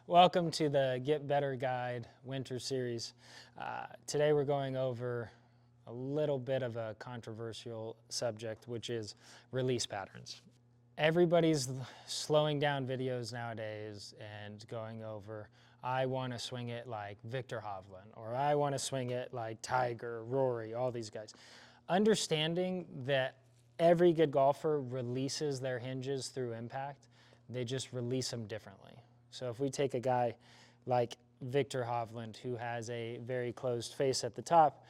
Welcome to the Get Better Guide Winter Series. Today we're going over a little bit of a controversial subject, which is release patterns. Everybody's slowing down videos nowadays and going over, I want to swing it like Viktor Hovland, or I want to swing it like Tiger, Rory, all these guys. Understanding that every good golfer releases their hinges through impact, they just release them differently. So if we take a guy like Viktor Hovland, who has a very closed face at the top,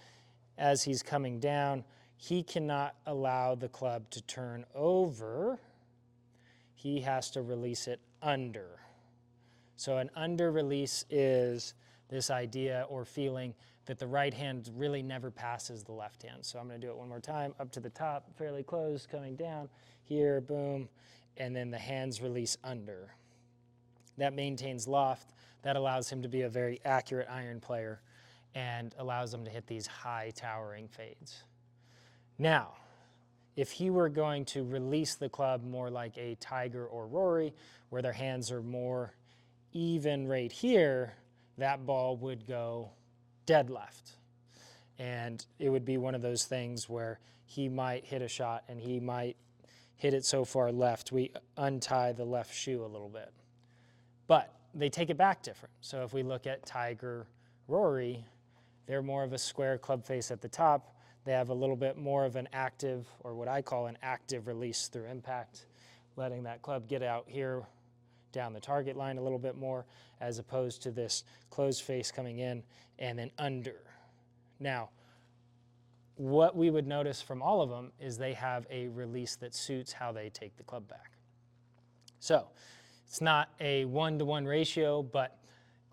as he's coming down, he cannot allow the club to turn over. He has to release it under. So an under release is this idea or feeling that the right hand really never passes the left hand. So I'm going to do it one more time, up to the top, fairly close, coming down, here, boom, and then the hands release under. That maintains loft. That allows him to be a very accurate iron player and allows him to hit these high towering fades. Now, if he were going to release the club more like a Tiger or Rory, where their hands are more even right here, that ball would go dead left. And it would be one of those things where he might hit a shot and he might hit it so far left, we untie the left shoe a little bit. But they take it back different. So if we look at Tiger, Rory, they're more of a square club face at the top. They have a little bit more of an active, or what I call an active release through impact, letting that club get out here down the target line a little bit more, as opposed to this closed face coming in and then under. Now, what we would notice from all of them is they have a release that suits how they take the club back. So it's not a 1-to-1 ratio, but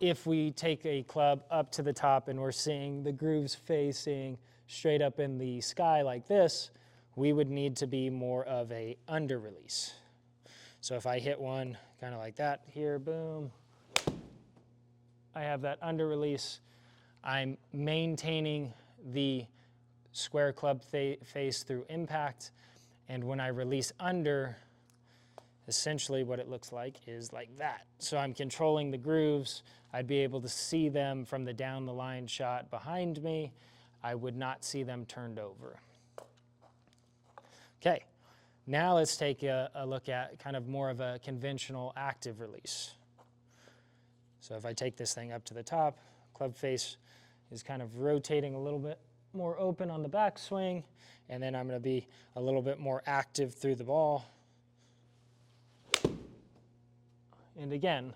if we take a club up to the top and we're seeing the grooves facing straight up in the sky like this, we would need to be more of a under release. So if I hit one kind of like that here, boom, I have that under release. I'm maintaining the square club face through impact, and when I release under, essentially what it looks like is like that. So I'm controlling the grooves. I'd be able to see them from the down the line shot behind me. I would not see them turned over. Okay, now let's take a look at kind of more of a conventional active release. So if I take this thing up to the top, club face is kind of rotating a little bit more open on the backswing, and then I'm going to be a little bit more active through the ball. And again,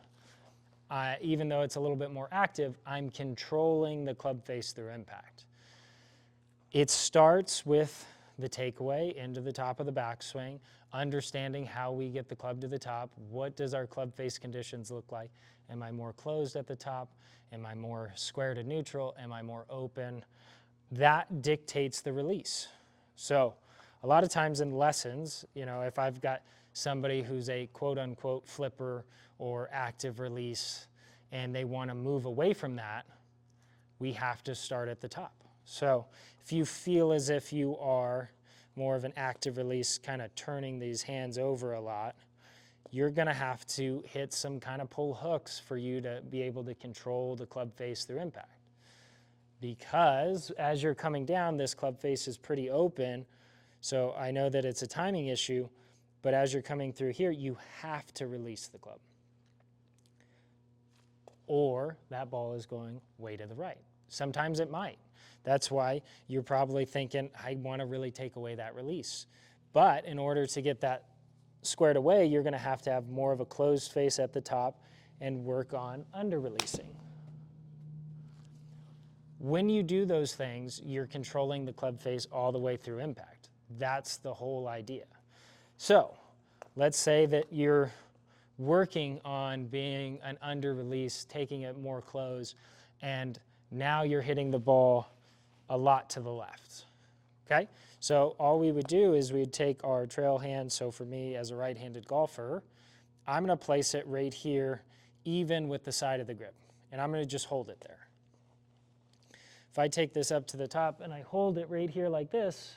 even though it's a little bit more active, I'm controlling the club face through impact. It starts with the takeaway into the top of the backswing, understanding how we get the club to the top. What does our club face conditions look like? Am I more closed at the top? Am I more square to neutral? Am I more open? That dictates the release. So a lot of times in lessons, you know, if I've got somebody who's a quote-unquote flipper or active release and they want to move away from that, we have to start at the top. So if you feel as if you are more of an active release, kind of turning these hands over a lot, you're going to have to hit some kind of pull hooks for you to be able to control the club face through impact. Because as you're coming down, this club face is pretty open, so I know that it's a timing issue, but as you're coming through here, you have to release the club. Or that ball is going way to the right. Sometimes it might. That's why you're probably thinking, I want to really take away that release. But in order to get that squared away, you're going to have more of a closed face at the top and work on under releasing. When you do those things, you're controlling the club face all the way through impact. That's the whole idea. So let's say that you're working on being an under release, taking it more close, and now you're hitting the ball a lot to the left. Okay? So all we would do is we'd take our trail hand. So for me as a right-handed golfer, I'm going to place it right here, even with the side of the grip. And I'm going to just hold it there. If I take this up to the top and I hold it right here like this,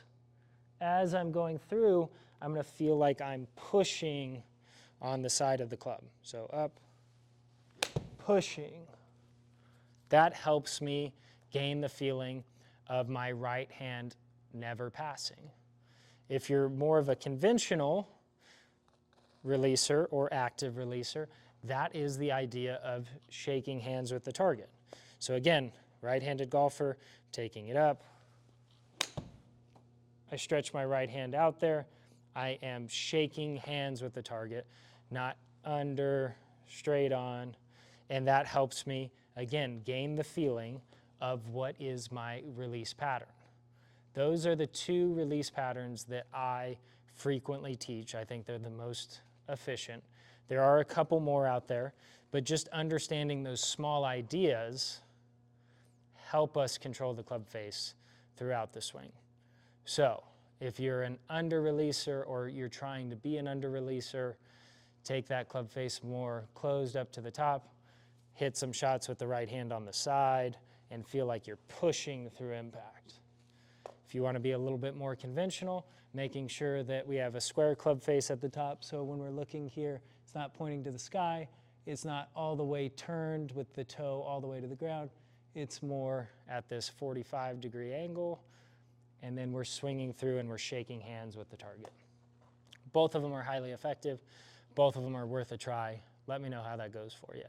as I'm going through, I'm going to feel like I'm pushing on the side of the club. So up, pushing. That helps me gain the feeling of my right hand never passing. If you're more of a conventional releaser or active releaser, that is the idea of shaking hands with the target. So again, right-handed golfer, taking it up. I stretch my right hand out there. I am shaking hands with the target, not under, straight on, and that helps me, again, gain the feeling of what is my release pattern. Those are the two release patterns that I frequently teach. I think they're the most efficient. There are a couple more out there, but just understanding those small ideas help us control the club face throughout the swing. So if you're an under-releaser or you're trying to be an under-releaser, take that club face more closed up to the top, hit some shots with the right hand on the side, and feel like you're pushing through impact. If you want to be a little bit more conventional, making sure that we have a square club face at the top, so when we're looking here, it's not pointing to the sky, it's not all the way turned with the toe all the way to the ground, it's more at this 45-degree angle, and then we're swinging through and we're shaking hands with the target. Both of them are highly effective. Both of them are worth a try. Let me know how that goes for you.